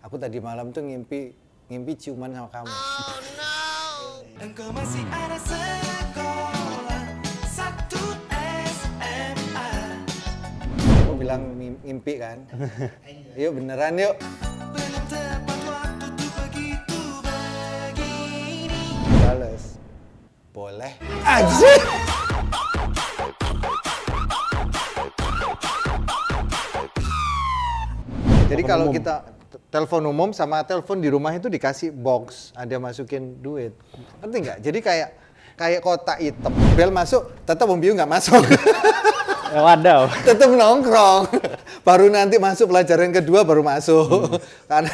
Aku tadi malam tuh ngimpi ciuman sama kamu. Oh no. Engkau masih ada sekolah 1 SMA. Aku bilang ngimpi kan? Yuk beneran yuk. Belum tepat waktu tuh begitu begini. Bales. Boleh. Anjir. Jadi kalau kita telepon umum sama telepon di rumah itu dikasih box, ada masukin duit. Ngerti nggak? Jadi kayak kotak hitam. Bel masuk, tetap Om Biu nggak masuk. Wadaw. Tetap nongkrong. Baru nanti masuk pelajaran kedua baru masuk. Karena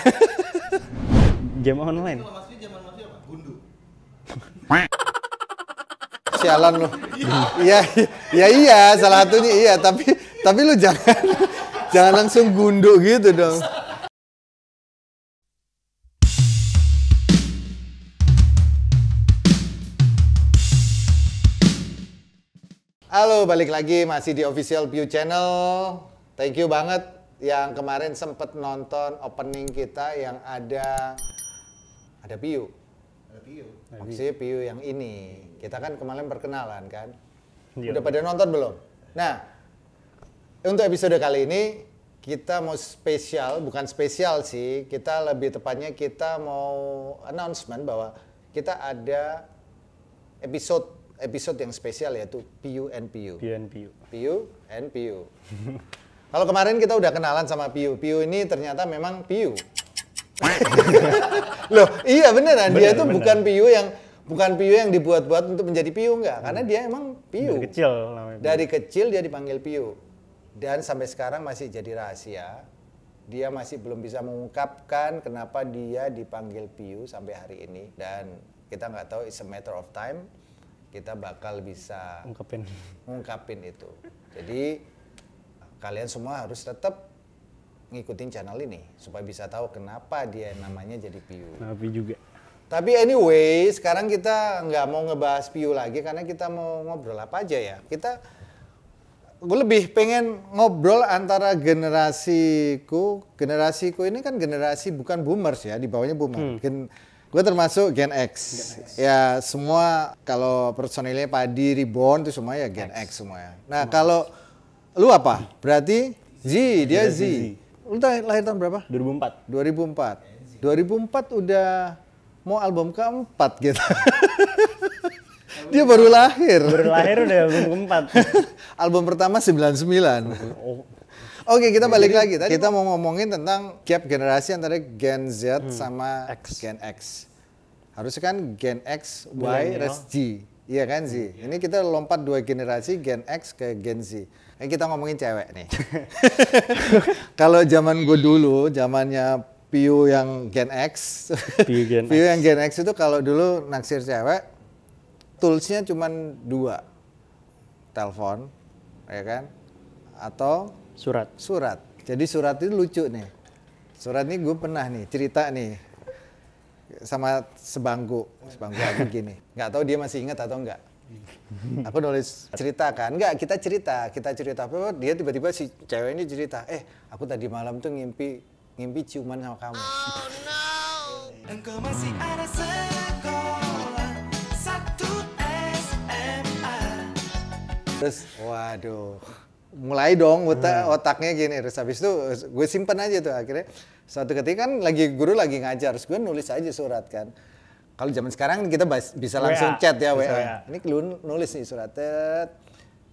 Game online. sialan lu. Iya, iya, salah satunya iya, tapi lu jangan langsung gunduk gitu dong. Halo, balik lagi masih di Official Piu Channel. Thank you banget yang kemarin sempet nonton opening kita yang ada Piu. Maksudnya Piu yang ini. Kita kan kemarin perkenalan kan. Iya. Udah pada nonton belum? Nah, untuk episode kali ini kita mau spesial, bukan spesial sih. Kita lebih tepatnya kita mau announcement bahwa kita ada episode yang spesial yaitu Piu and Piu. Piu and Piu. Kalau kemarin kita udah kenalan sama Piu. Piu ini ternyata memang Piu. Loh, iya beneran. Dia tuh bukan Piu yang dibuat-buat untuk menjadi Piu, enggak. Karena dia emang Piu. Dari kecil namanya. Dari kecil dia dipanggil Piu. Dan sampai sekarang masih jadi rahasia. Dia masih belum bisa mengungkapkan kenapa dia dipanggil Piu sampai hari ini. Dan kita nggak tahu, it's a matter of time. Kita bakal bisa ngungkapin itu. Jadi kalian semua harus tetap ngikutin channel ini supaya bisa tahu kenapa dia namanya jadi Piu. Nabi juga. Tapi anyway, sekarang kita nggak mau ngebahas Piu lagi karena kita mau ngobrol apa aja ya. Gue lebih pengen ngobrol antara generasiku ini kan generasi bukan boomers ya, di bawahnya boomer. Gue termasuk Gen X. Ya semua kalau personilnya Padi, Reborn itu semua ya Gen X semua ya. Nah kalau lu apa? Berarti Z, dia Z. Lu lahir tahun berapa? 2004. 2004 udah mau album keempat gitu. Dia baru lahir. Udah album keempat. Album pertama 99. Oke, kita balik lagi. Tadi kita mau ngomongin tentang gap generasi antara Gen Z sama Gen X. Harusnya kan Gen X, Y, res G. Iya kan Z? Ini kita lompat 2 generasi, Gen X ke Gen Z. Kita ngomongin cewek nih. Kalau zaman gue dulu, zamannya Piu yang Gen X. Piu yang Gen X itu kalau dulu naksir cewek, toolsnya cuma 2. Telepon, ya kan? Atau surat. Jadi surat itu lucu nih. Surat ini gue pernah nih cerita nih sama sebangku aku gini. Nggak tahu dia masih ingat atau enggak. Aku nulis cerita kan. Enggak, kita cerita apa, dia tiba-tiba si cewek ini cerita, aku tadi malam tuh ngimpi ciuman sama kamu. Oh no. Engkau masih ada sekolah 1 SMA. Terus, waduh, mulai dong otaknya gini. Terus habis itu gue simpen aja tuh akhirnya. Suatu ketika kan guru lagi ngajar, terus gue nulis aja surat kan. Kalau zaman sekarang kita bisa langsung chat ya WA. Ini nulis nih surat.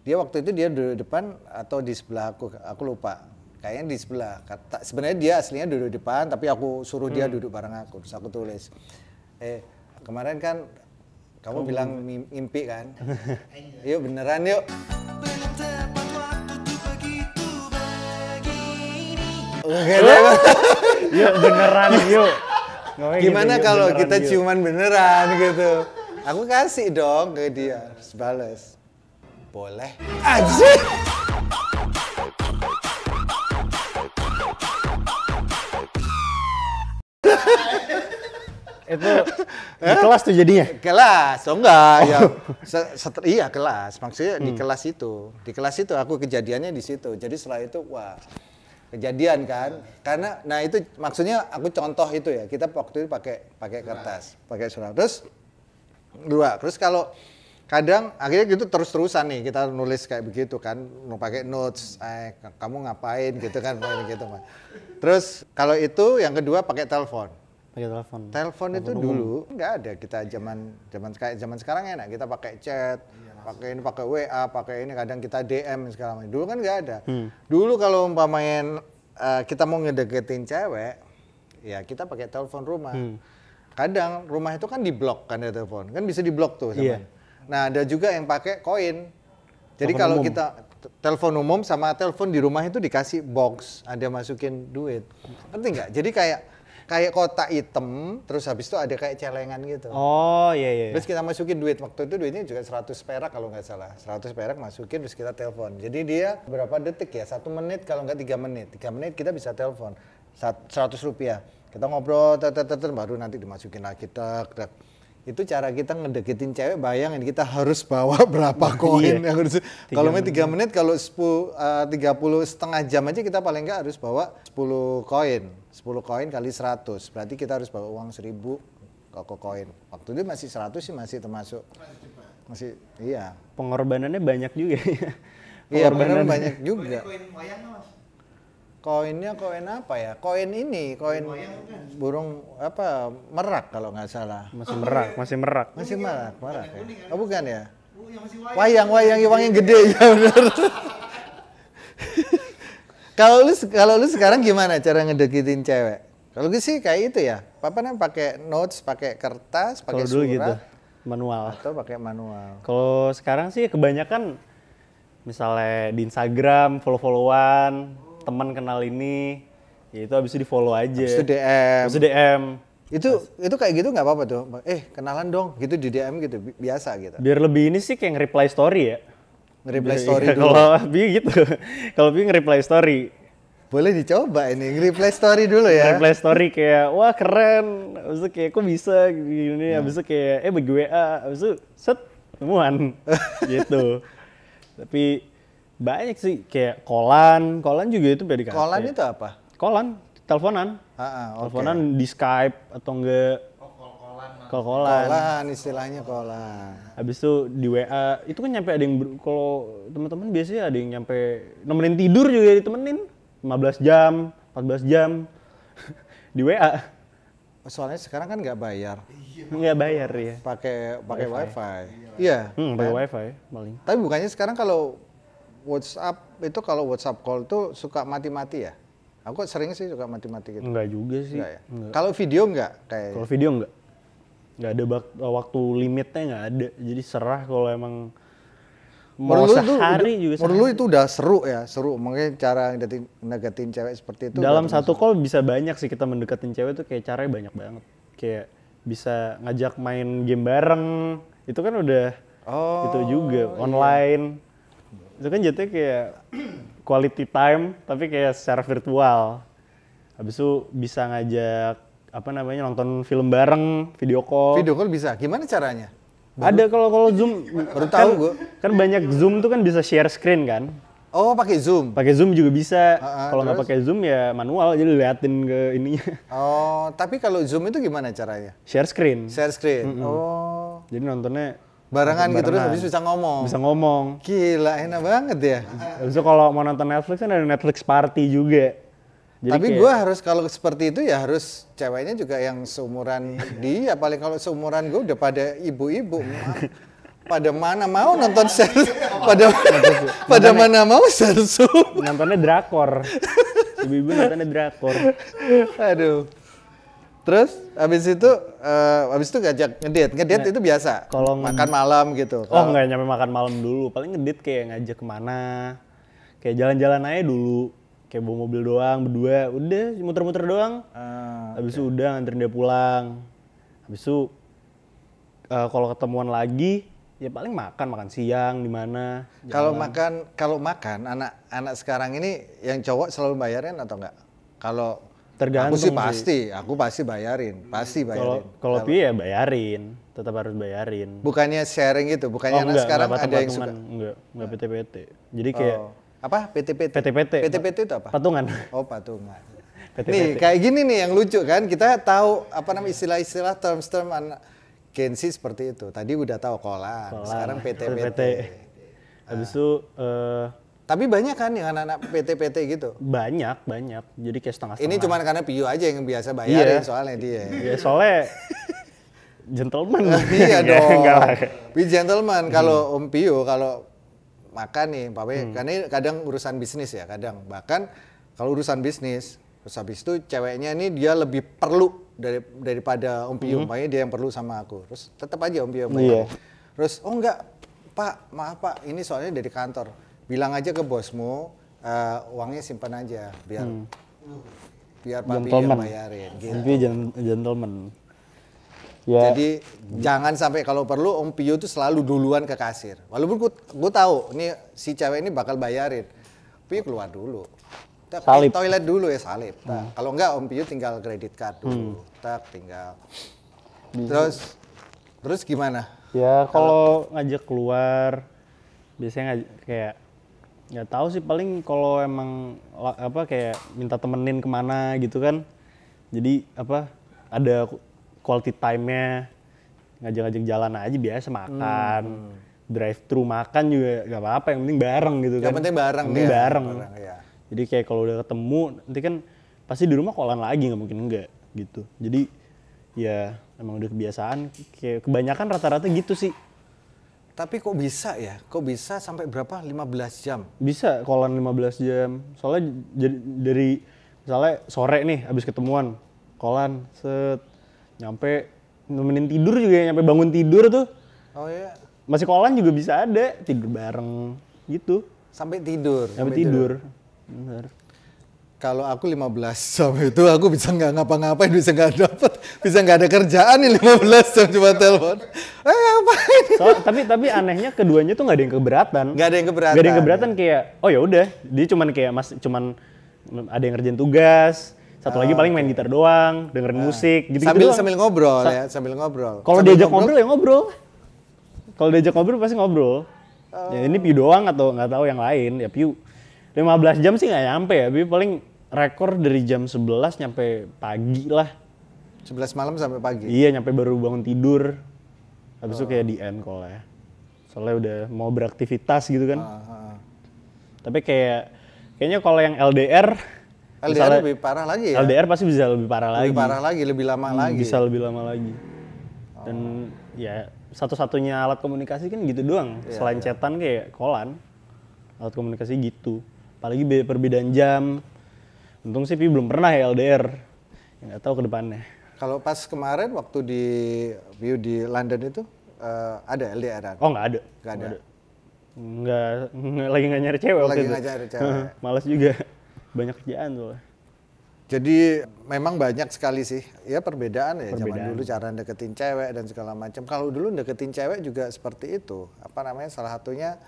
Dia waktu itu dia duduk depan atau di sebelah aku lupa. Kayaknya di sebelah. Sebenarnya dia aslinya duduk depan, tapi aku suruh dia duduk bareng aku. Terus aku tulis, kemarin kan kamu bilang mimpi kan? Yuk beneran yuk. Belum tepat waktu tuh begitu begini. Yuk beneran yuk. Gimana kalau kita ciuman beneran gitu? Aku kasih dong ke dia. Terus bales. Boleh. Anjir. Itu di kelas tuh jadinya? Kelas, enggak ya. Iya kelas, maksudnya di kelas itu. Di kelas itu aku kejadiannya di situ. Jadi setelah itu wah, kejadian kan. Karena nah itu maksudnya aku contoh itu ya. Kita waktu itu pakai kertas, pakai surat. Terus kalau kadang akhirnya gitu terus-terusan nih kita nulis kayak begitu kan, mau pakai notes, kamu ngapain gitu kan, gitu. Terus kalau itu yang kedua pakai telepon. Pakai telepon. Telepon itu dulu nggak ada, kita zaman sekarang enak, kita pakai chat, pakai ini, pakai WA, pakai ini, kadang kita DM segala macam. Dulu kan nggak ada. Dulu kalau umpamain kita mau ngedeketin cewek, ya kita pakai telepon rumah. Kadang rumah itu kan diblok kan ya telepon, kan bisa diblok tuh sama. Nah, ada juga yang pakai koin. Jadi Telepon kalau umum. kita telepon umum sama telepon di rumah itu dikasih box, ada masukin duit. Ngerti nggak? Jadi kayak kotak hitam, terus habis itu ada kayak celengan gitu. Oh, iya. Terus kita masukin duit. Waktu itu duitnya juga 100 perak kalau nggak salah. 100 perak masukin terus kita telepon. Jadi dia berapa detik ya? 1 menit kalau nggak 3 menit. 3 menit kita bisa telepon. 100 rupiah. Kita ngobrol, baru nanti dimasukin lagi. Itu cara kita ngedeketin cewek, bayangin kita harus bawa berapa koin yang harus. Kalau 3 menit, kalau 30 setengah jam aja kita paling nggak harus bawa 10 koin. 10 koin kali 100, berarti kita harus bawa uang 1.000 koin. Waktu itu masih 100 sih masih termasuk. Masih, iya. Pengorbanannya banyak juga. Iya benar banyak juga. Koinnya koin apa ya? Koin ini, koin burung apa? Merak kalau nggak salah. Masih merak. Masih merak ya? Oh bukan ya? Wayang yang gede ya benar. Kalau lu sekarang gimana cara ngedeketin cewek? Kalau gue sih kayak itu ya. Apa namanya pakai notes, pakai kertas, pakai Kalau dulu surat gitu, manual. atau pakai manual. Kalau sekarang sih kebanyakan misalnya di Instagram follow-followan, teman kenal ini, ya itu habis itu di follow aja. Habis itu DM. Habis itu DM. Itu kayak gitu nggak apa-apa tuh. Kenalan dong, gitu di DM gitu, biasa gitu. Biar lebih ini sih kayak nge-reply story ya. Nge-reply story Iya, dulu. Kalau Bi gitu. Kalau Bi nge-reply story. Boleh dicoba ini, nge-reply story dulu ya. Reply story kayak wah keren. Habis itu kayak kok bisa gini. Habis itu kayak bagi WA. Habis itu set temuan. Gitu. Tapi banyak sih kayak kolan juga itu PDKT. Kolan itu apa? Kolan, teleponan. Oke. Teleponan di Skype atau enggak call-callan. Kolan, istilahnya kolan. Habis itu di WA, itu kan nyampe ada yang kalau teman-teman biasanya ada yang nyampe nemenin tidur juga ditemenin 15 jam, 14 jam di WA. Soalnya sekarang kan nggak bayar, Nggak bayar ya. pakai wifi. Iya. Pakai wifi paling. Tapi bukannya sekarang kalau WhatsApp call tuh suka mati-mati ya? Aku sering sih suka mati-mati gitu. Enggak juga sih. Enggak ya? Enggak. Kalau video enggak kayak. Kalau video enggak. Enggak ada waktu limitnya enggak ada. Jadi serah kalau emang mau sehari juga menurut lu itu udah seru ya, seru. Makanya cara ngedeketin cewek seperti itu. Dalam satu call bisa banyak sih kita mendekatin cewek tuh kayak caranya banyak banget. Kayak bisa ngajak main game bareng. Itu kan udah itu juga online. Itu kan jatuhnya kayak quality time tapi kayak secara virtual. Habis itu bisa ngajak nonton film bareng, video call. Video call bisa. Gimana caranya? Ada kalau Zoom. Baru tahu gua. Kan banyak Zoom tuh kan bisa share screen kan. Oh, pakai Zoom. Pakai Zoom juga bisa. Kalau nggak terus? pakai Zoom ya manual jadi liatin ke ininya. Oh, tapi kalau Zoom itu gimana caranya? Share screen. Share screen. Oh, Jadi nontonnya barengan gitu terus barengan. habis bisa ngomong. Bisa ngomong. Gila, enak banget ya. Habis itu kalau mau nonton Netflix kan ada Netflix party juga. Jadi Tapi kayak- gue harus kalau seperti itu ya harus ceweknya juga yang seumuran dia. Paling kalau seumuran gue udah pada ibu-ibu. Pada mana mau nonton share, pada mana mau share Zoom. nontonnya drakor. Ibu-ibu nontonnya drakor. Aduh. Terus habis itu ngajak ngedate itu biasa. Kalau makan malam gitu. Oh nggak nyampe makan malam dulu, paling ngedit kayak ngajak kemana, kayak jalan-jalan aja dulu, kayak bawa mobil doang berdua, udah muter-muter doang. Habis itu udah nganterin dia pulang. Habis itu kalau ketemuan lagi, ya paling makan siang di mana. Kalau makan anak sekarang ini yang cowok selalu bayarin atau enggak? Kalau Tergantung aku pasti bayarin, pasti bayarin. Kalau Pi ya bayarin, tetap harus bayarin. Bukannya sharing gitu, bukannya anak sekarang ada yang suka. Enggak PT-PT. Jadi kayak Apa? PT-PT? PT-PT. PT-PT itu apa? Patungan. Oh, patungan. PT-PT. Nih, kayak gini nih yang lucu kan. Kita tahu apa namanya istilah-istilah term-term Gen Z seperti itu. Tadi udah tahu kolan. Sekarang PT-PT. Habis itu Tapi banyak kan yang anak-anak PT-PT gitu. banyak. Jadi kayak setengah-setengah. Ini cuma karena Pio aja yang biasa bayarin Iya. soalnya dia. Ya soalnya gentleman. Iya dong. Enggak lah. Be gentleman. Kalau Om Pio kalau makan nih, karena ini kadang urusan bisnis ya, kadang bahkan kalau urusan bisnis, terus habis itu ceweknya ini dia lebih perlu daripada Om Pio, makanya dia yang perlu sama aku. Terus tetap aja Om Pio bayar. Terus oh enggak, Pak, maaf Pak, ini soalnya dari kantor. Bilang aja ke bosmu, uangnya simpan aja biar Pak Pio yang bayarin. Gitu. Tapi gentleman. Ya. Jadi jangan sampai kalau perlu Om Pio tuh selalu duluan ke kasir. Walaupun gue tahu nih si cewek ini bakal bayarin. Pio keluar dulu. Tak, Salib. toilet dulu ya salib. Tak. Kalau enggak Om Pio tinggal kredit card dulu. Tak tinggal. Terus gimana? Ya kalau ngajak keluar biasanya kayak nggak tahu sih, paling kalau emang kayak minta temenin kemana gitu kan. Jadi ada quality time-nya, ngajak-ngajak jalan aja biasa makan, drive thru makan juga gak apa-apa, yang penting bareng gitu kan. Yang penting bareng Yang penting ya. bareng. Ya. Jadi kayak kalau udah ketemu, nanti kan pasti di rumah kolan lagi, nggak mungkin enggak gitu. Jadi ya emang udah kebiasaan, kayak kebanyakan rata-rata gitu sih. Tapi kok bisa ya? Kok bisa sampai berapa? 15 jam? Bisa kolan 15 jam, soalnya dari misalnya sore nih habis ketemuan, kolan set, nyampe nemenin tidur juga, nyampe bangun tidur tuh Oh iya. masih kolan juga bisa ada, tidur bareng gitu. Sampai tidur. Sampai tidur. Bener. Kalau aku 15 jam itu aku bisa nggak ngapa-ngapain, bisa nggak dapet, bisa nggak ada kerjaan nih 15 jam cuma telepon. Ngapain? Tapi anehnya keduanya tuh nggak ada yang keberatan. Nggak ada yang keberatan. Nggak ada yang keberatan, kayak oh ya udah, dia cuman kayak cuman ada yang ngerjain tugas, satu lagi paling main gitar doang, dengerin musik gitu. Sambil ngobrol ya, sambil ngobrol. Kalau diajak ngobrol ya ngobrol. Kalau diajak ngobrol pasti ngobrol. Ya ini Piu doang atau nggak tahu yang lain, ya Piu 15 jam sih nggak nyampe ya, Piu paling rekor dari jam 11 nyampe pagi lah. 11 malam sampai pagi. Iya, nyampe baru bangun tidur. Habis itu kayak di end call ya. Soalnya udah mau beraktivitas gitu kan. Tapi kayaknya kalau yang LDR lebih parah lagi ya. LDR pasti bisa lebih parah lagi. Lebih parah lagi, lebih lama lagi. Bisa lebih lama lagi. Dan ya satu-satunya alat komunikasi kan gitu doang. Selain chatan kayak kolan. Alat komunikasi gitu. Apalagi perbedaan jam. Untung sih Pi belum pernah ya LDR. Ya nggak tahu ke depannya. Kalau pas kemarin waktu di London itu ada LDR-an? Oh nggak ada. Nggak ada. Lagi nggak nyari cewek waktu Lagi itu. nggak nyari cewek. Males juga. Banyak kerjaan tuh. Jadi memang banyak sekali sih ya perbedaan ya. Zaman dulu cara deketin cewek dan segala macam. Kalau dulu deketin cewek juga seperti itu. Apa namanya? Salah satunya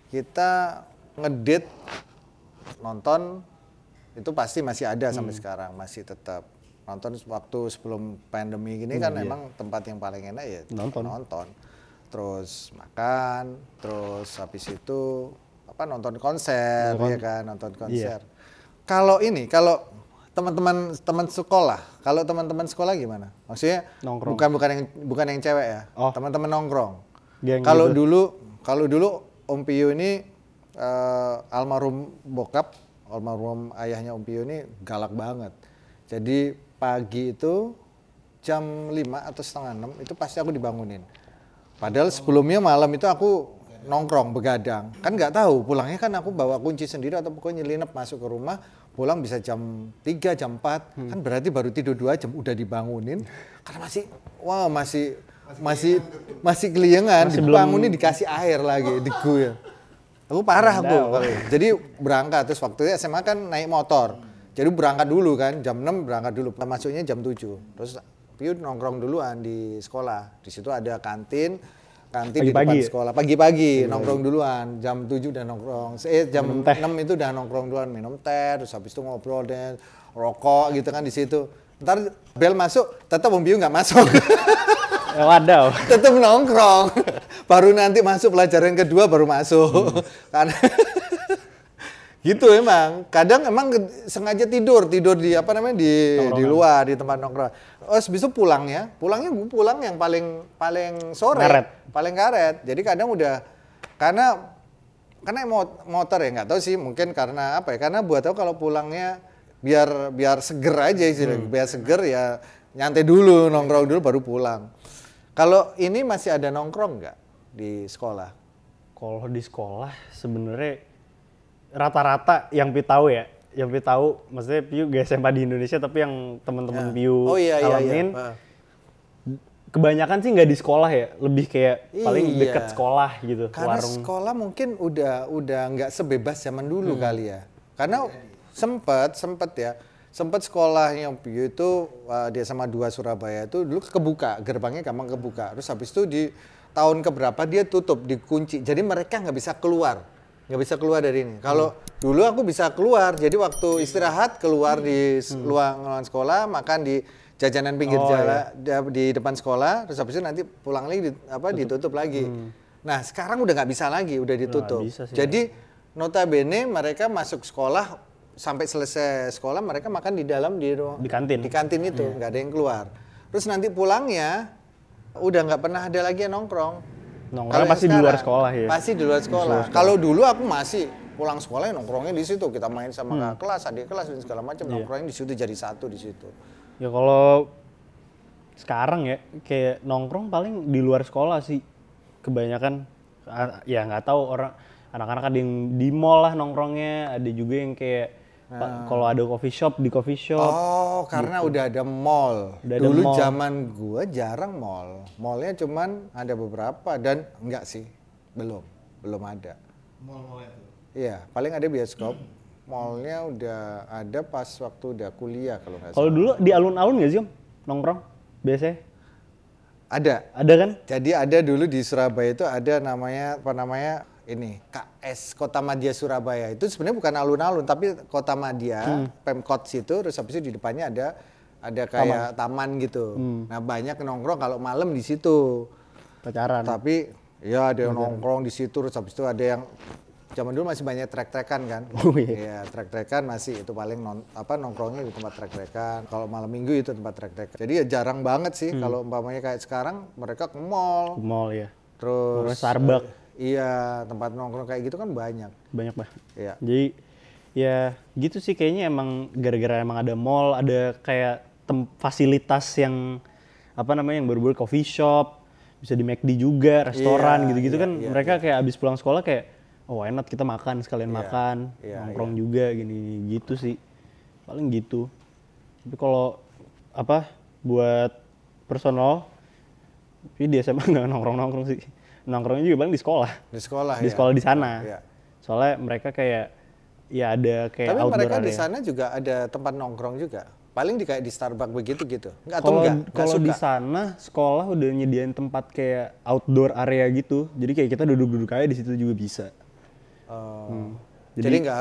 kita ngedate nonton itu pasti masih ada sampai sekarang, masih tetap nonton. Waktu sebelum pandemi gini kan emang tempat yang paling enak ya nonton. Terus makan, terus habis itu nonton konser ya kan, nonton konser. Kalau teman-teman sekolah, kalau teman-teman sekolah gimana? Maksudnya nongkrong. bukan yang cewek ya, teman-teman nongkrong. Kalau dulu Om Pio ini almarhum bokap, almarhum ayahnya Om Pio ini galak banget. Jadi pagi itu jam 5 atau setengah 6 itu pasti aku dibangunin. Padahal sebelumnya malam itu aku nongkrong begadang. Kan nggak tahu pulangnya, kan aku bawa kunci sendiri atau pokoknya nyelinap masuk ke rumah. Pulang bisa jam 3, jam 4. Kan berarti baru tidur 2 jam udah dibangunin. Karena masih keliengan, dibangunin dikasih air lagi, diguyur. Aku parah aku. Jadi berangkat, terus waktu SMA kan naik motor. Jadi berangkat dulu kan, jam 6 berangkat dulu. Masuknya jam 7. Terus Piu nongkrong duluan di sekolah. Di situ ada kantin di depan sekolah. Pagi-pagi nongkrong duluan. Jam 7 udah nongkrong. Jam 6 itu udah nongkrong duluan, minum teh, terus habis itu ngobrol dan rokok gitu kan di situ. Ntar bel masuk, tetap Om Piu nggak masuk. Wadaw. Tetap nongkrong. Baru nanti masuk pelajaran kedua baru masuk. Gitu emang. Kadang emang sengaja tidur di apa namanya di luar di tempat nongkrong. Oh, habis itu pulangnya gue pulang yang paling sore, Karet. paling karet. Jadi kadang udah karena motor ya nggak tahu sih, mungkin karena apa ya? Karena buat aku kalau pulangnya biar seger aja sih, biar seger ya nyantai dulu, nongkrong dulu baru pulang. Kalau ini masih ada nongkrong nggak di sekolah? Kalau di sekolah sebenarnya rata-rata yang Piu tahu ya, yang Piu tahu, maksudnya Piu gak SMA di Indonesia tapi yang teman-teman Piu alamin, kebanyakan sih nggak di sekolah ya, lebih kayak paling deket sekolah gitu. Karena warung. sekolah mungkin udah nggak sebebas zaman dulu kali ya. Karena sempet sekolahnya Piu itu di SMA 2 Surabaya itu dulu kebuka, gerbangnya gampang kebuka. Terus habis itu di tahun keberapa dia tutup, dikunci. Jadi mereka nggak bisa keluar dari ini. Kalau dulu aku bisa keluar, jadi waktu istirahat keluar di luar sekolah, makan di jajanan pinggir jalan di depan sekolah, terus habis itu nanti pulang lagi ditutup lagi. Nah sekarang udah nggak bisa lagi, udah ditutup. Jadi notabene mereka masuk sekolah sampai selesai sekolah mereka makan di dalam di kantin itu, nggak ada yang keluar. Terus nanti pulangnya udah nggak pernah ada lagi yang nongkrong. Nongkrong pasti di luar sekolah ya. Pasti di luar sekolah. Kalau dulu aku masih pulang sekolah nongkrongnya di situ, kita main sama kakak kelas, adik kelas dan segala macam, nongkrongnya di situ jadi satu di situ. Ya kalau sekarang ya kayak nongkrong paling di luar sekolah sih kebanyakan. Ya nggak tahu anak-anak ada yang di mall lah nongkrongnya, ada juga yang kayak kalau ada coffee shop di coffee shop. Oh, karena gitu. udah ada mall. ada Dulu mall. zaman gua jarang mall. Mallnya cuman ada beberapa dan enggak sih, belum ada. Mall itu. Iya, paling ada bioskop. Mallnya udah ada pas waktu udah kuliah kalau nggak salah. Kalau dulu di alun-alun nggak sih Om nongkrong biasanya? Ada kan? Jadi ada dulu di Surabaya itu ada namanya ini KS Kota Madya Surabaya. Itu sebenarnya bukan alun-alun tapi Kota Madya, Pemkot situ, terus habis itu di depannya ada kayak taman gitu. Nah, banyak nongkrong kalau malam di situ. Pacaran. Tapi ya ada yang nongkrong di situ, terus habis itu ada yang zaman dulu masih banyak trek-trekan kan. Iya, trek-trekan masih itu paling nongkrongnya di tempat trek-trekan. Kalau malam Minggu itu tempat trek-trekan. Jadi ya jarang banget sih kalau umpamanya kayak sekarang mereka ke mall. Ke mall ya. Terus Starbucks. Iya, tempat nongkrong kayak gitu kan banyak. Banyak banget. Iya. Jadi ya gitu sih kayaknya emang gara-gara emang ada mall, ada kayak fasilitas yang yang baru-baru coffee shop, bisa di McD juga, restoran gitu-gitu kan mereka kayak abis pulang sekolah kayak why not kita makan sekalian makan, nongkrong juga gini gitu sih. Paling gitu. Tapi kalau buat personal tapi di SMA nggak nongkrong sih. Nongkrongnya juga paling di sekolah. Di sekolah di sana. Iya. Soalnya mereka kayak ya ada kayak tapi outdoor mereka area. di sana juga ada tempat nongkrong juga. Paling kayak di Starbucks begitu gitu. Kalau di sana sekolah udah nyediain tempat kayak outdoor area gitu. Jadi kayak kita duduk-duduk aja di situ juga bisa. Jadi nggak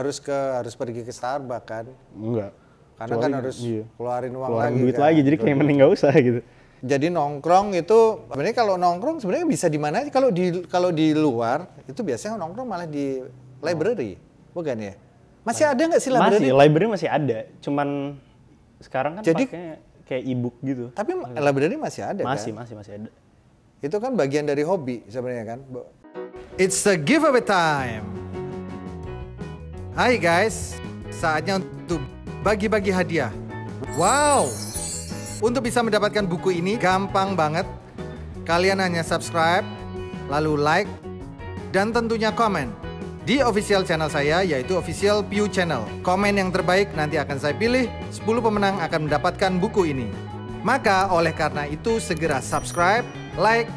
harus pergi ke Starbucks kan? Enggak. Karena kan harus keluarin uang keluarin lagi. Duit lagi. Jadi kayak mending nggak usah gitu. Jadi nongkrong itu sebenarnya kalau nongkrong sebenarnya bisa di mana aja. Kalau di luar itu biasanya nongkrong malah di library, bukan ya? Masih ada nggak sih library? Library masih ada. Cuman sekarang kan pakainya kayak e-book gitu. Tapi library masih ada kan? Masih ada. Itu kan bagian dari hobi sebenarnya kan. It's the giveaway time. Hai guys, saatnya untuk bagi-bagi hadiah. Wow! Untuk bisa mendapatkan buku ini gampang banget. Kalian hanya subscribe, lalu like, dan tentunya komen di official channel saya yaitu Official Piu Channel. Komen yang terbaik nanti akan saya pilih, 10 pemenang akan mendapatkan buku ini. Maka oleh karena itu segera subscribe, like,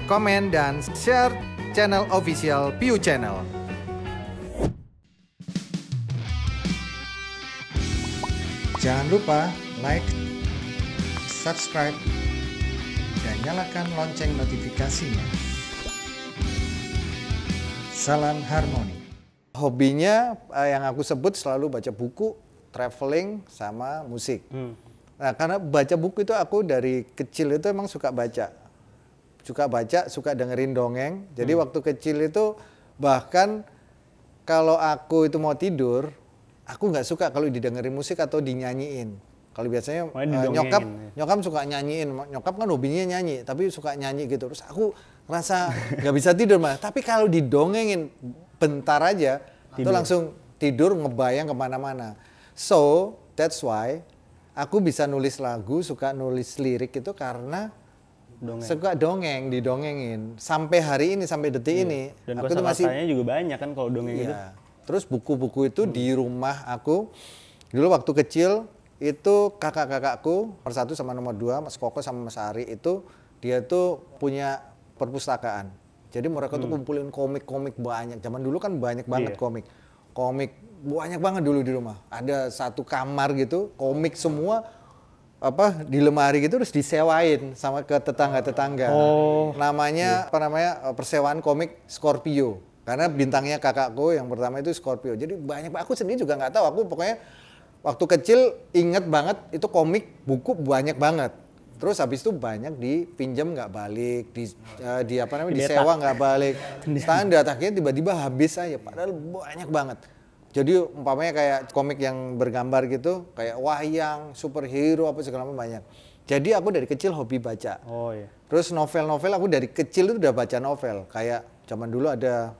komen, dan share channel Official Piu Channel. Jangan lupa like, subscribe, dan nyalakan lonceng notifikasinya. Salam harmoni. Hobinya yang aku sebut selalu baca buku, traveling, sama musik. Nah, karena baca buku itu aku dari kecil itu emang suka baca. Suka dengerin dongeng. Jadi waktu kecil itu bahkan kalau aku itu mau tidur, aku nggak suka kalau didengerin musik atau dinyanyiin. Kalau biasanya nyokap suka nyanyiin, nyokap kan hobinya nyanyi, tapi suka nyanyi gitu. Terus aku rasa nggak bisa tidur malah. Tapi kalau didongengin bentar aja, itu langsung tidur ngebayang kemana-mana. So that's why aku bisa nulis lagu, suka nulis lirik itu karena suka didongengin. Sampai hari ini, sampai detik ini. Dan aku tuh masih juga banyak kan kalau dongeng itu. Terus buku-buku itu di rumah aku, dulu waktu kecil, itu kakak-kakakku, nomor 1 sama nomor 2, Mas Koko sama Mas Ari itu, dia tuh punya perpustakaan. Jadi mereka tuh kumpulin komik-komik banyak. Zaman dulu kan banyak banget komik. Komik banyak banget dulu di rumah. Ada satu kamar gitu, komik semua di lemari gitu terus disewain sama ke tetangga-tetangga. Namanya persewaan komik Scorpio. Karena bintangnya kakakku yang pertama itu Scorpio. Jadi banyak, aku sendiri juga nggak tahu. Aku pokoknya waktu kecil inget banget itu komik, buku banyak banget. Terus habis itu banyak dipinjam nggak balik, disewa nggak balik. Standar, akhirnya tiba-tiba habis aja. Padahal banyak banget. Jadi umpamanya kayak komik yang bergambar gitu, kayak wayang, superhero apa segala macam banyak. Jadi aku dari kecil hobi baca. Terus novel-novel aku dari kecil itu udah baca novel. Kayak zaman dulu ada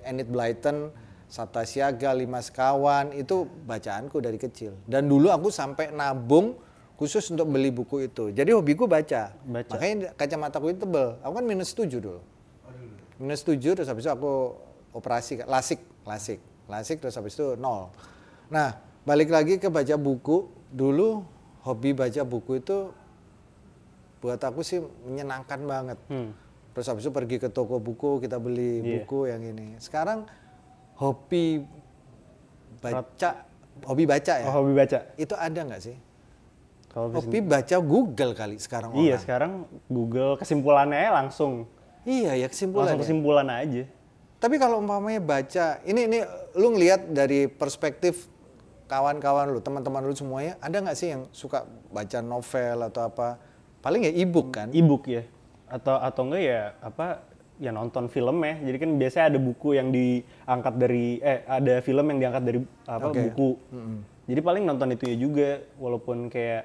Enid Blyton, Sabta Siaga, 5 Sekawan, itu bacaanku dari kecil. Dan dulu aku sampai nabung khusus untuk beli buku itu. Jadi hobiku baca. Makanya kacamataku itu tebel. Aku kan -7 dulu. -7 terus habis itu aku operasi lasik terus habis itu 0. Nah, balik lagi ke baca buku. Dulu hobi baca buku itu buat aku sih menyenangkan banget. Terus habis itu pergi ke toko buku, kita beli buku yang ini. Sekarang hobi baca ya? Hobi baca. Itu ada nggak sih? Hobi baca Google kali sekarang orang. Iya, sekarang Google kesimpulannya langsung. Iya ya, kesimpulan aja. Tapi kalau umpamanya baca, ini lu ngelihat dari perspektif kawan-kawan lu, teman-teman lu semuanya, ada nggak sih yang suka baca novel atau apa? Paling ya e-book kan? E-book ya. Atau enggak ya nonton film ya. Jadi kan biasanya ada buku yang diangkat dari ada film yang diangkat dari buku. Jadi paling nonton itu ya juga, walaupun kayak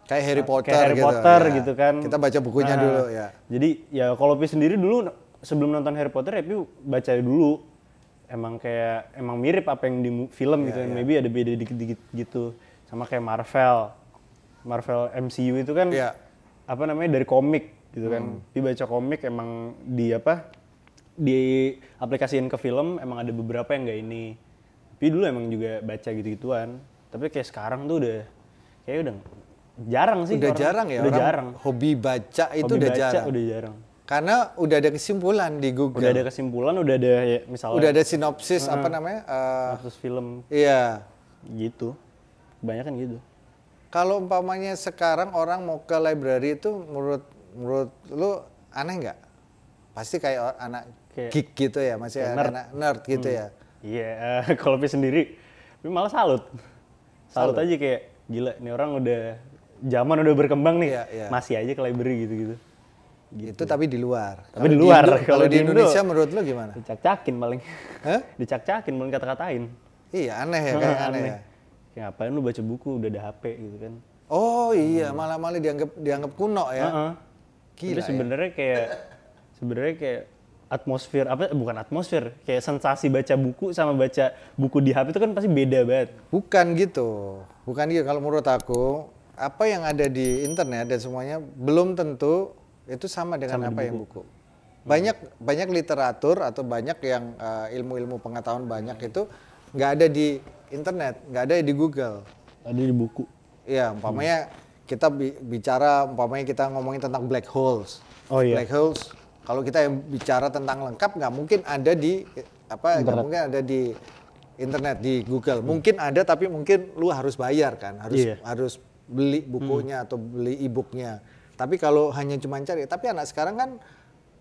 Harry Potter gitu kan. Kita baca bukunya dulu ya. Jadi ya kalau Pi sendiri dulu sebelum nonton Harry Potter ya Pi baca dulu. Emang mirip apa yang di film gitu kan. Maybe ada beda dikit-dikit gitu. Sama kayak Marvel MCU itu kan dari komik gitu kan. Pi baca komik emang diaplikasiin ke film emang ada beberapa yang enggak ini. Pi dulu emang juga baca gitu-gituan. Tapi kayak sekarang tuh udah jarang sih. Udah jarang ya, udah jarang. Hobi baca itu udah jarang. Karena udah ada kesimpulan di Google. Udah ada kesimpulan, udah ada ya, misalnya. Udah ada sinopsis sinopsis film. Iya. Gitu. Kebanyakan gitu. Kalau umpamanya sekarang orang mau ke library itu menurut lu aneh nggak? Pasti kayak anak geek gitu ya, masih anak nerd gitu ya. Iya, kalau Pi sendiri, Pi malah salut aja kayak gila, nih orang zaman udah berkembang nih, masih aja ke library gitu. Itu tapi di luar. Tapi di luar. Kalau di Indonesia menurut lu gimana? Dicak-cakin paling. Dicak-cakin paling kata-katain. Iya, aneh ya, kayak aneh ya. Kayak ngapain lu baca buku udah ada HP gitu kan. Oh iya, malah dianggap kuno ya. Gila. Tapi sebenarnya kayak atmosfer bukan atmosfer, kayak sensasi baca buku sama baca buku di HP itu kan pasti beda banget. Bukan gitu kalau menurut aku, apa yang ada di internet dan semuanya belum tentu itu sama dengan apa yang buku. Banyak literatur atau banyak yang ilmu-ilmu pengetahuan banyak itu nggak ada di internet, nggak ada di Google. Ada di buku. Iya, umpamanya kita kita ngomongin tentang black holes. Black holes, kalau kita yang bicara tentang lengkap nggak mungkin ada di nggak mungkin ada di internet, di Google. Mungkin ada tapi mungkin lu harus bayar kan, harus beli bukunya atau beli e-booknya. Tapi kalau hanya cuma cari, tapi anak sekarang kan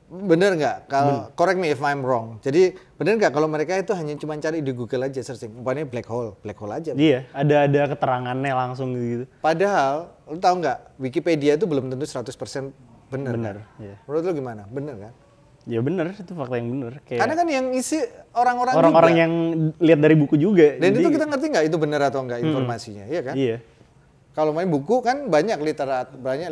bener nggak? Kalau correct me if I'm wrong. Jadi bener nggak kalau mereka itu hanya cuma cari di Google aja searching, umpamanya black hole aja. Iya, ada keterangannya langsung gitu. Padahal, lu tahu nggak? Wikipedia itu belum tentu 100% bener. Bener. Kan? Iya. Menurut lu gimana? Bener kan? Ya bener, itu fakta yang bener. Kayak Karena kan yang isi orang-orang orang-orang juga. yang lihat dari buku juga. Dan Jadi, itu kita ngerti nggak itu benar atau enggak informasinya, iya kan? Iya. Kalau main buku kan banyak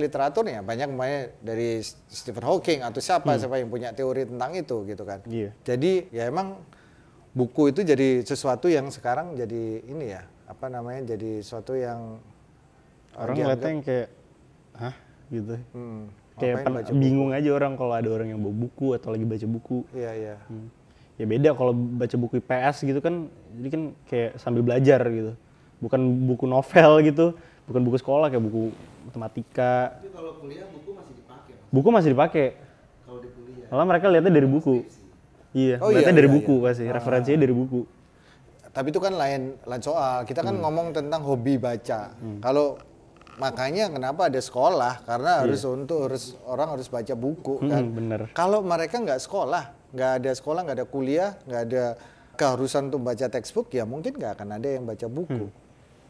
literaturnya, banyak main dari Stephen Hawking atau siapa yang punya teori tentang itu gitu kan. Iya. Jadi ya emang buku itu jadi sesuatu yang sekarang jadi ini ya, apa namanya, jadi sesuatu yang Orang dianggap- ngeliatnya yang kayak, hah? Gitu. ngapain Kayak baca buku? bingung aja orang kalau ada orang yang bawa buku atau lagi baca buku. Iya, iya. Ya beda kalau baca buku IPS gitu kan, jadi kan kayak sambil belajar gitu. Bukan buku novel gitu, bukan buku sekolah kayak buku matematika. Tapi kalau kuliah buku masih dipakai, Mas. Buku masih dipakai. Kalau di kuliah. Malah mereka lihatnya dari buku. Iya, Oh, lihatnya iya, dari iya, buku pasti, referensinya dari buku. Tapi itu kan lain soal. Kita kan ngomong tentang hobi baca. Kalau makanya kenapa ada sekolah, karena orang harus baca buku kan. Bener. Kalau mereka nggak sekolah, nggak ada kuliah, nggak ada keharusan untuk baca textbook, ya mungkin nggak akan ada yang baca buku.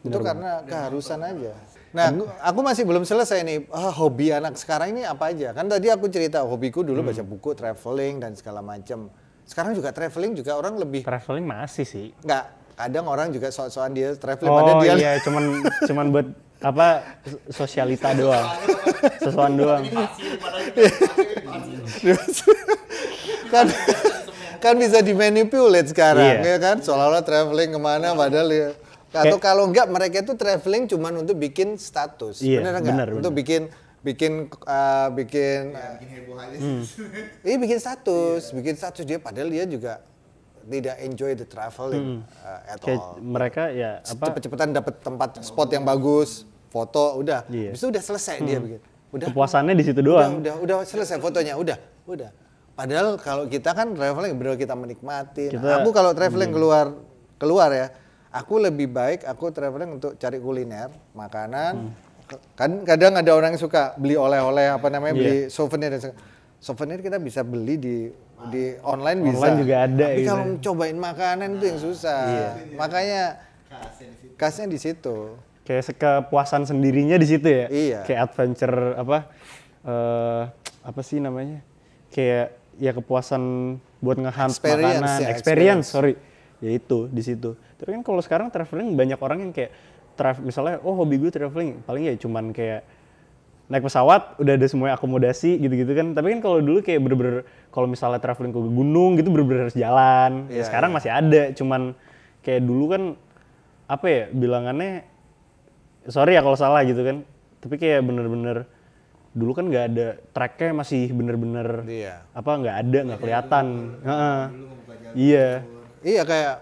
Itu karena keharusan aja. Nah, aku masih belum selesai nih. Hobi anak sekarang ini apa aja? Kan tadi aku cerita hobiku dulu baca buku, traveling dan segala macam. Sekarang juga traveling juga orang lebih Traveling masih sih. nggak. Kadang orang juga soal-soal dia traveling, Oh padahal dia iya, cuman buat apa sosialita doang. Sesuatu doang. kan kan bisa dimanipulate sekarang, Iya. ya kan? Seolah-olah traveling kemana, padahal ya. Atau kalau enggak, mereka itu traveling cuman untuk bikin status, Iya, bener nggak? benar, Untuk bikin Bikin heboh aja sih. bikin status dia, padahal dia juga tidak enjoy the traveling at Kayak all. mereka ya apa Cepet-cepetan dapat tempat spot yang bagus, foto, udah. Iya. Habis itu udah selesai dia bikin. Udah. kepuasannya di situ doang. Udah selesai fotonya, udah. Padahal kalau kita kan traveling bener kita menikmati. Aku kalau traveling keluar ya, aku lebih baik aku traveling untuk cari kuliner, makanan. Kan kadang ada orang yang suka beli oleh-oleh beli souvenir dan souvenir kita bisa beli di online bisa. Online juga ada Tapi gitu. kalau cobain makanan itu yang susah. Makanya khasnya di situ. Kayak kepuasan sendirinya di situ ya. Iya. Kayak adventure apa sih namanya? Kayak ya kepuasan buat nge-hunt Experience, makanan, ya, experience, sorry. Ya itu di situ. Tapi kan kalau sekarang traveling banyak orang yang kayak misalnya hobi gue traveling paling ya cuman kayak naik pesawat udah ada semua akomodasi gitu-gitu kan. Tapi kan kalau dulu kayak bener-bener kalau misalnya traveling ke gunung gitu bener-bener harus jalan. Ya, Iya, sekarang masih ada, cuman kayak dulu kan apa ya bilangannya, sorry ya kalau salah gitu kan. Tapi kayak bener-bener dulu kan nggak ada tracknya, masih bener-bener Iya. nggak kelihatan. Iya. Iya, kayak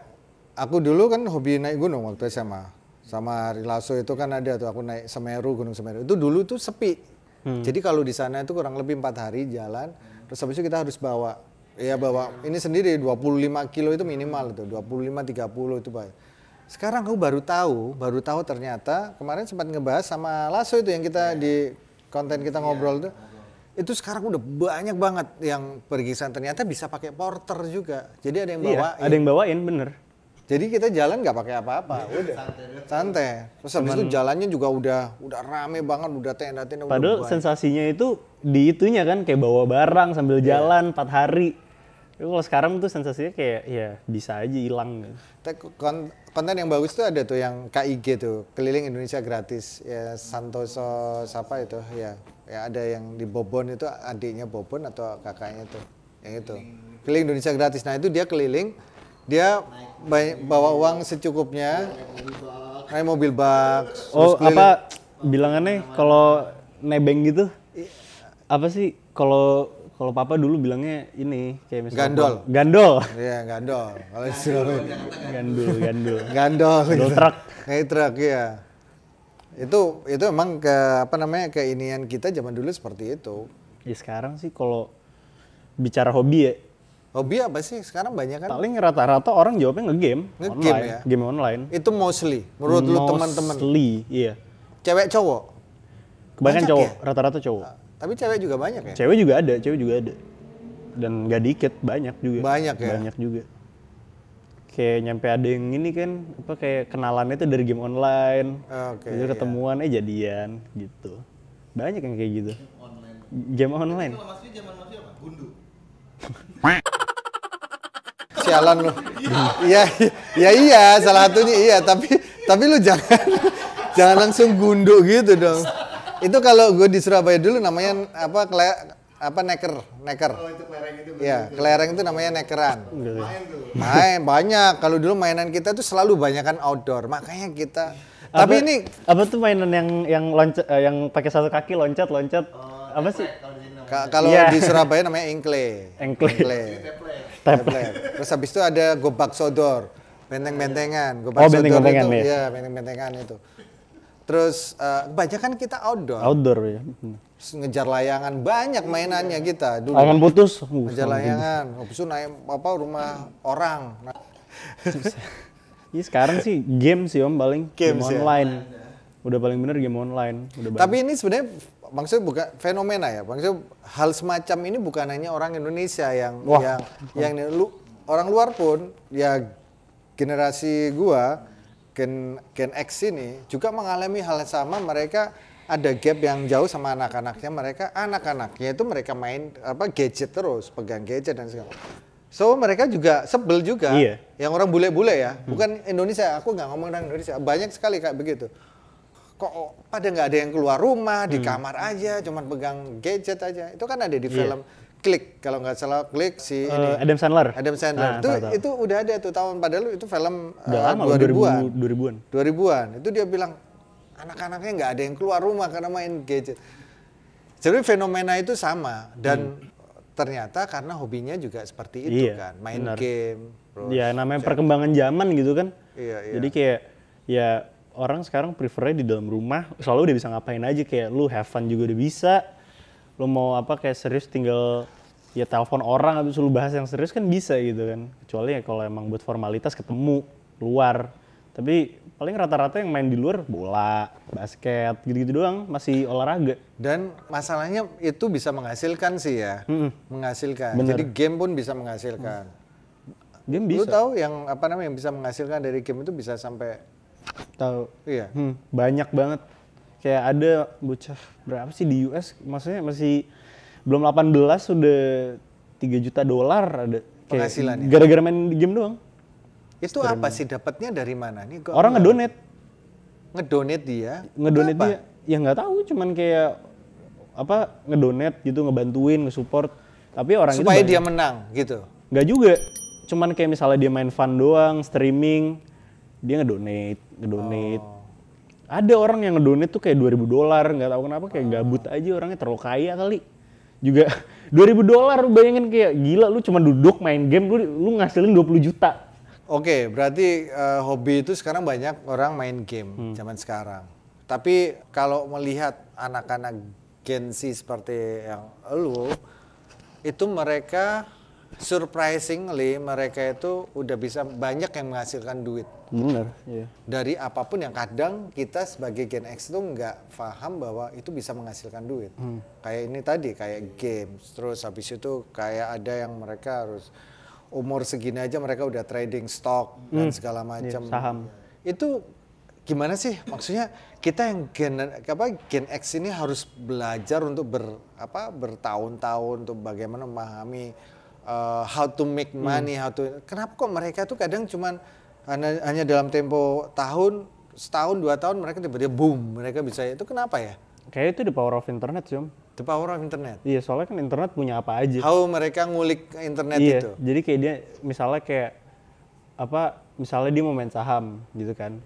aku dulu kan hobi naik gunung waktu SMA. Sama Rilaso itu kan ada tuh, aku naik Gunung Semeru. Itu dulu tuh sepi. Jadi kalau di sana itu kurang lebih 4 hari jalan, terus habis itu kita harus bawa ini sendiri 25 kilo itu minimal itu, 25-30 itu Pak. Sekarang aku baru tahu ternyata kemarin sempat ngebahas sama Lasso itu yang kita di konten kita ngobrol itu. Itu sekarang udah banyak banget yang pergi sana, ternyata bisa pakai porter juga. Jadi ada yang bawain. Iya, ada yang bawain bener. Jadi kita jalan nggak pakai apa-apa, udah santai. Terus habis itu jalannya juga udah rame banget, udah tenda-tenda. Padahal sensasinya itu di itunya kan kayak bawa barang sambil jalan 4 hari. Tapi kalau sekarang tuh sensasinya kayak ya bisa aja hilang. Konten yang bagus tuh ada tuh yang KIG tuh, keliling Indonesia gratis. Ya Santoso siapa itu ya ada yang di Bobon itu adiknya Bobon atau kakaknya tuh, yang itu. Keliling Indonesia gratis. Nah itu dia keliling. Dia bawa uang secukupnya, naik mobil bak. Oh apa bilangannya kalau nebeng gitu? Apa sih kalau papa dulu bilangnya ini kayak misalnya Gandol. Iya, gandol. Kalau di Surabaya. Gandul. Gandol. truk. Naik truk ya. Itu emang keinian kita zaman dulu seperti itu. Ya sekarang sih kalau bicara hobi ya, Hobi apa sih? Sekarang banyak kan? paling rata-rata orang jawabnya nge-game Nge-game online. ya? Game online. Itu mostly, menurut lu teman-teman. Mostly, iya. Cewek cowok? Kebanyakan Banyak cowok, ya? rata-rata cowok. Tapi cewek juga banyak ya? Cewek juga ada. Dan gak dikit, banyak juga. Banyak ya? Banyak juga. Kayak nyampe ada yang ini kan, apa kayak kenalannya itu dari game online. Oke, Jadi ketemuan, jadian gitu. Banyak yang kayak gitu. Online. Game online. Kalau Mas Wi zaman Mas Wi apa? Gundu. Sialan lu. Iya, iya, salah satunya iya, tapi lu jangan langsung gunduk gitu dong. Itu kalau gue di Surabaya dulu namanya neker. Oh itu kelereng itu. Iya, kelereng itu namanya nekeran. Main banyak. Kalau dulu mainan kita tuh selalu banyakan outdoor. Makanya kita tapi ini apa tuh mainan yang loncat yang pakai satu kaki loncat apa sih? kalau Iya. di Surabaya namanya engkle. Tablet. Terus habis itu ada gobak sodor, benteng-bentengan. Oh, benteng-bentengan, itu, ya. iya, benteng-bentengan itu. Terus kebanyakan kita outdoor. Outdoor ya. Terus ngejar layangan, banyak mainannya kita dulu. Layangan putus. Ngejar layangan, habis itu naik rumah orang. Nah, Iya sekarang sih game sih Om paling game Games, ya. online. Udah paling bener game online. Udah tapi ini sebenarnya maksudnya bukan fenomena ya. Maksudnya hal semacam ini bukan hanya orang Indonesia yang orang luar pun ya generasi gua Gen X ini juga mengalami hal yang sama. Mereka ada gap yang jauh sama anak-anaknya. Anak-anaknya itu mereka main gadget terus, pegang gadget dan segala. So mereka juga sebel juga. Iya. Yang orang bule-bule ya, bukan Indonesia. Aku nggak ngomong tentang Indonesia. Banyak sekali kayak begitu. Kok pada nggak ada yang keluar rumah, di kamar aja, cuman pegang gadget aja. Itu kan ada di film Click, kalau nggak salah Click si ini. Adam Sandler. Nah, tahu. itu udah ada tuh tahun, padahal itu film Udah lama 2000-an. 2000-an. 2000-an. Itu dia bilang anak-anaknya nggak ada yang keluar rumah karena main gadget. Jadi fenomena itu sama dan ternyata karena hobinya juga seperti itu Iya, kan, main benar. game. Terus Ya namanya perkembangan zaman gitu kan. Iya. Jadi kayak ya orang sekarang prefernya di dalam rumah selalu udah bisa ngapain aja, kayak lu have fun juga udah bisa. Lu mau kayak serius tinggal ya telepon orang habis lu bahas yang serius kan bisa gitu kan. Kecuali ya kalau emang buat formalitas ketemu luar. Tapi paling rata-rata yang main di luar bola, basket gitu-gitu doang, masih olahraga. Dan masalahnya itu bisa menghasilkan sih ya, menghasilkan. Bener. Jadi game pun bisa menghasilkan. Game Lu bisa. tahu yang yang bisa menghasilkan dari game itu bisa sampai Tahu. iya. Banyak banget. Kayak ada bocah berapa sih di US, maksudnya masih belum 18 sudah $3 juta ada. Kayak Penghasilannya. gara-gara main game doang. Itu apa sih dapatnya dari mana nih? Kok Orang ngedonate. ngedonate dia? Ngedonate Apa? dia. Ya nggak tahu, cuman kayak ngedonate gitu, ngebantuin, ngesupport. Tapi orang Supaya itu dia menang gitu. nggak juga. Cuman kayak misalnya dia main fun doang, streaming, dia ngedonate. Ada orang yang ngedonate tuh kayak $2.000, nggak tahu kenapa kayak gabut aja, orangnya terlalu kaya kali. Juga $2.000, bayangin kayak gila, lu cuma duduk main game, lu ngasilin 20 juta. Oke, berarti hobi itu sekarang banyak orang main game zaman sekarang. Tapi kalau melihat anak-anak Gen Z seperti yang lu, itu mereka surprisingly mereka itu udah bisa banyak yang menghasilkan duit. Bener, iya. Dari apapun yang kadang kita sebagai Gen X itu nggak paham bahwa itu bisa menghasilkan duit. Kayak ini tadi, kayak games, terus habis itu kayak ada yang mereka harus umur segini aja mereka udah trading stock dan segala macam. Saham. Itu gimana sih? Maksudnya kita yang Gen X ini harus belajar untuk bertahun-tahun untuk bagaimana memahami how to make money, kenapa kok mereka tuh kadang cuman hanya dalam tempo setahun 2 tahun mereka tiba-tiba boom, mereka bisa, itu kenapa ya? Kayaknya itu the power of internet sih, Om. The power of internet. Iya, soalnya kan internet punya apa aja. How mereka ngulik internet Iya, itu. jadi kayak dia misalnya misalnya dia mau main saham gitu kan.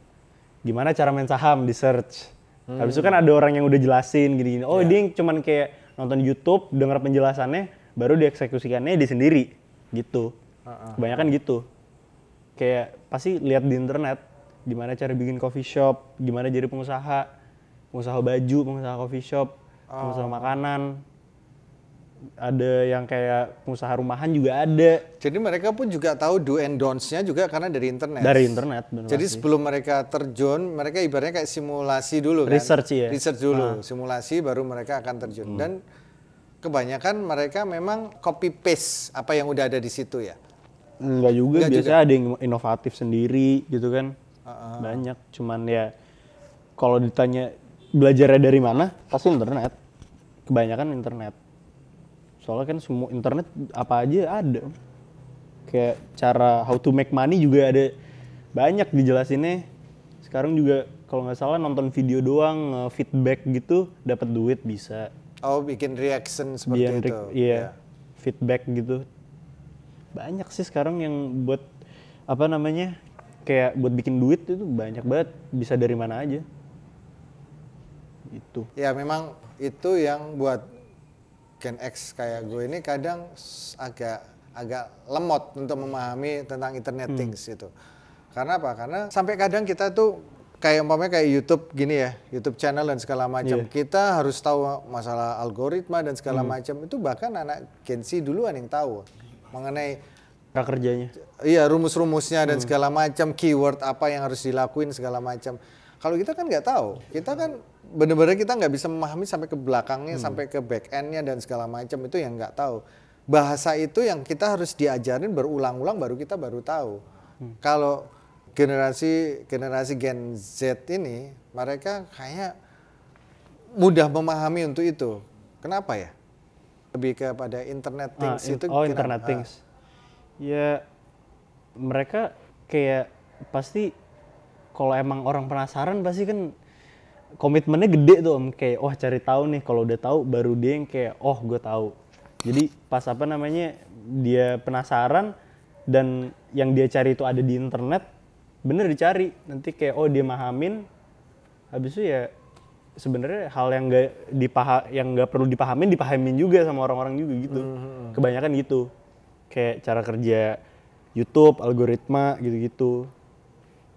Gimana cara main saham, di search. Habis itu kan ada orang yang udah jelasin gini-gini. Oh, dia cuman kayak nonton YouTube, denger penjelasannya, baru dieksekusikannya dia sendiri gitu. Kebanyakan gitu. Kayak pasti lihat di internet gimana cara bikin coffee shop, gimana jadi pengusaha baju, pengusaha coffee shop, pengusaha makanan. Ada yang kayak pengusaha rumahan juga ada. Jadi mereka pun juga tahu do and don'ts-nya juga karena dari internet. Dari internet, bener Jadi pasti. sebelum mereka terjun, mereka ibaratnya kayak simulasi dulu kan. Research, ya. Research dulu, simulasi baru mereka akan terjun. Dan kebanyakan mereka memang copy paste apa yang udah ada di situ ya. Enggak juga, Enggak biasanya ada yang inovatif sendiri gitu kan. Banyak, cuman ya kalau ditanya belajarnya dari mana, pasti internet. Kebanyakan internet. Soalnya kan semua internet apa aja ada. Kayak cara how to make money juga ada banyak dijelasinnya. Sekarang juga kalau nggak salah nonton video doang, feedback gitu, dapat duit bisa. Oh, bikin reaction seperti itu. Iya, feedback gitu. Banyak sih sekarang yang buat apa namanya, kayak buat bikin duit itu banyak banget, bisa dari mana aja. Gitu. Ya memang itu yang buat Gen X kayak gue ini kadang agak lemot untuk memahami tentang Internet Things itu. Karena apa? Karena sampai kadang kita tuh kayak umpamanya kayak YouTube gini ya, YouTube channel dan segala macam. Kita harus tahu masalah algoritma dan segala macam. Itu bahkan anak Gen Z duluan yang tahu mengenai Cara kerjanya. iya rumus-rumusnya dan segala macam, keyword apa yang harus dilakuin segala macam. Kalau kita kan nggak tahu, kita kan bener-bener kita nggak bisa memahami sampai ke belakangnya, sampai ke back end-nya dan segala macam, itu yang nggak tahu. Bahasa itu yang kita harus diajarin berulang-ulang baru kita baru tahu. Kalau generasi Gen Z ini, mereka kayak mudah memahami untuk itu. Kenapa ya? Lebih kepada Internet Things itu. Internet Things. Ya mereka kayak pasti kalau emang orang penasaran pasti kan komitmennya gede tuh Om. Kayak wah cari tahu nih, kalau udah tahu baru dia yang kayak oh gue tahu. Jadi pas apa namanya dia penasaran dan yang dia cari itu ada di internet, bener dicari. Nanti kayak oh dia mahamin, habis itu ya sebenarnya hal yang nggak perlu dipahamin juga sama orang-orang juga gitu. Kebanyakan gitu. Kayak cara kerja YouTube, algoritma gitu-gitu.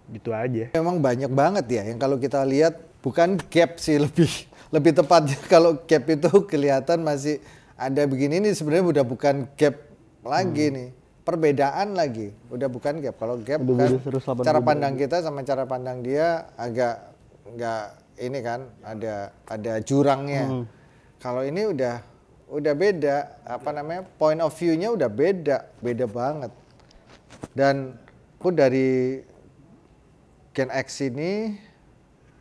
Gitu aja. Memang banyak banget ya yang kalau kita lihat bukan gap sih, lebih tepatnya kalau gap itu kelihatan masih ada begini, ini sebenarnya udah bukan gap lagi nih. Perbedaan lagi, udah bukan gap. Kalau gap kan cara pandang kita sama cara pandang dia agak nggak ini kan, ada jurangnya. Kalau ini udah beda, apa namanya, point of view-nya udah beda banget. Dan pun dari Gen X ini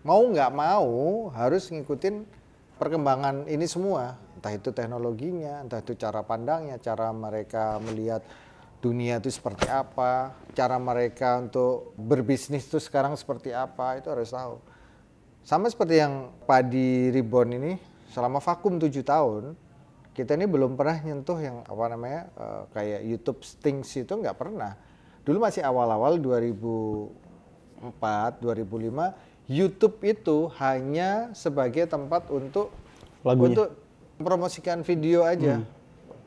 mau nggak mau harus ngikutin perkembangan ini semua. Entah itu teknologinya, entah itu cara pandangnya, cara mereka melihat dunia itu seperti apa, cara mereka untuk berbisnis itu sekarang seperti apa, itu harus tahu. Sama seperti yang Padi Reborn ini, selama vakum 7 tahun, kita ini belum pernah nyentuh yang apa namanya kayak YouTube Things itu nggak pernah. Dulu masih awal-awal 2004, 2005, YouTube itu hanya sebagai tempat untuk mempromosikan video aja.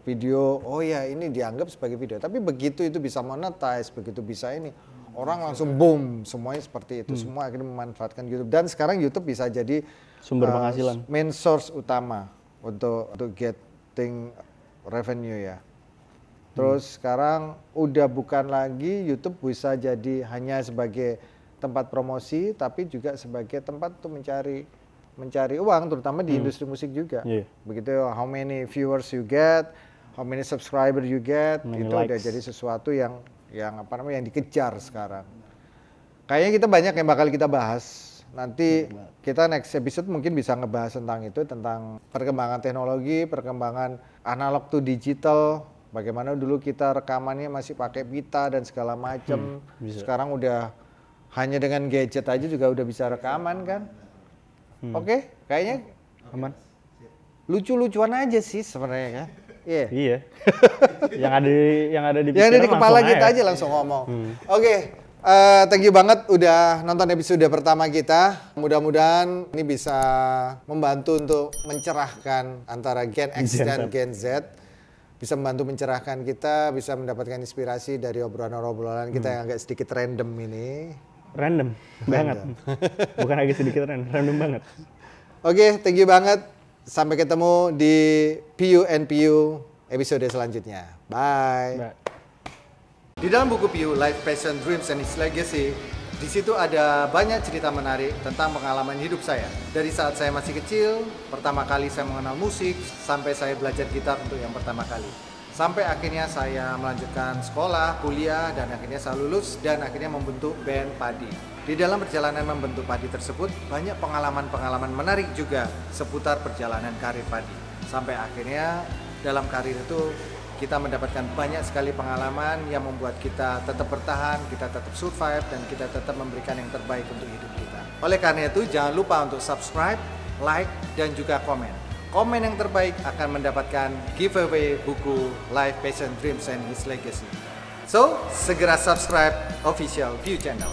Video, oh ya ini dianggap sebagai video. Tapi begitu itu bisa monetize, begitu bisa ini, orang langsung boom, semuanya seperti itu. Semua akhirnya memanfaatkan YouTube. Dan sekarang YouTube bisa jadi sumber penghasilan, main source utama untuk getting revenue ya. Terus sekarang udah bukan lagi YouTube bisa jadi hanya sebagai tempat promosi, tapi juga sebagai tempat untuk mencari uang, terutama di industri musik juga. Begitu, how many viewers you get, how many subscriber you get, itu udah jadi sesuatu yang apa namanya yang dikejar sekarang. Kayaknya kita banyak yang bakal kita bahas. Nanti kita next episode mungkin bisa ngebahas tentang itu, tentang perkembangan teknologi, perkembangan analog to digital. Bagaimana dulu kita rekamannya masih pakai pita dan segala macam. Sekarang udah hanya dengan gadget aja juga udah bisa rekaman kan. Oke, kayaknya aman. Lucu-lucuan aja sih sebenarnya kan. Iya. yang ada di kepala kita aja langsung ngomong. Oke, thank you banget udah nonton episode pertama kita. Mudah-mudahan ini bisa membantu untuk mencerahkan antara Gen X dan Gen Z. Bisa membantu mencerahkan kita, bisa mendapatkan inspirasi dari obrolan-obrolan kita yang agak sedikit random ini. Random banget. Bukan agak sedikit random banget. Oke, thank you banget. Sampai ketemu di PU&PU episode selanjutnya. Bye. Di dalam buku PU, Life, Passion, Dreams, and Its Legacy, di situ ada banyak cerita menarik tentang pengalaman hidup saya. Dari saat saya masih kecil, pertama kali saya mengenal musik, sampai saya belajar gitar untuk yang pertama kali. Sampai akhirnya saya melanjutkan sekolah, kuliah, dan akhirnya saya lulus, dan akhirnya membentuk band Padi. Di dalam perjalanan membentuk Padi tersebut, banyak pengalaman-pengalaman menarik juga seputar perjalanan karir Padi. Sampai akhirnya dalam karir itu kita mendapatkan banyak sekali pengalaman yang membuat kita tetap bertahan, kita tetap survive, dan kita tetap memberikan yang terbaik untuk hidup kita. Oleh karena itu, jangan lupa untuk subscribe, like, dan juga komen. Komen yang terbaik akan mendapatkan giveaway buku Life, Passion, Dreams, and His Legacy. So, segera subscribe official View Channel.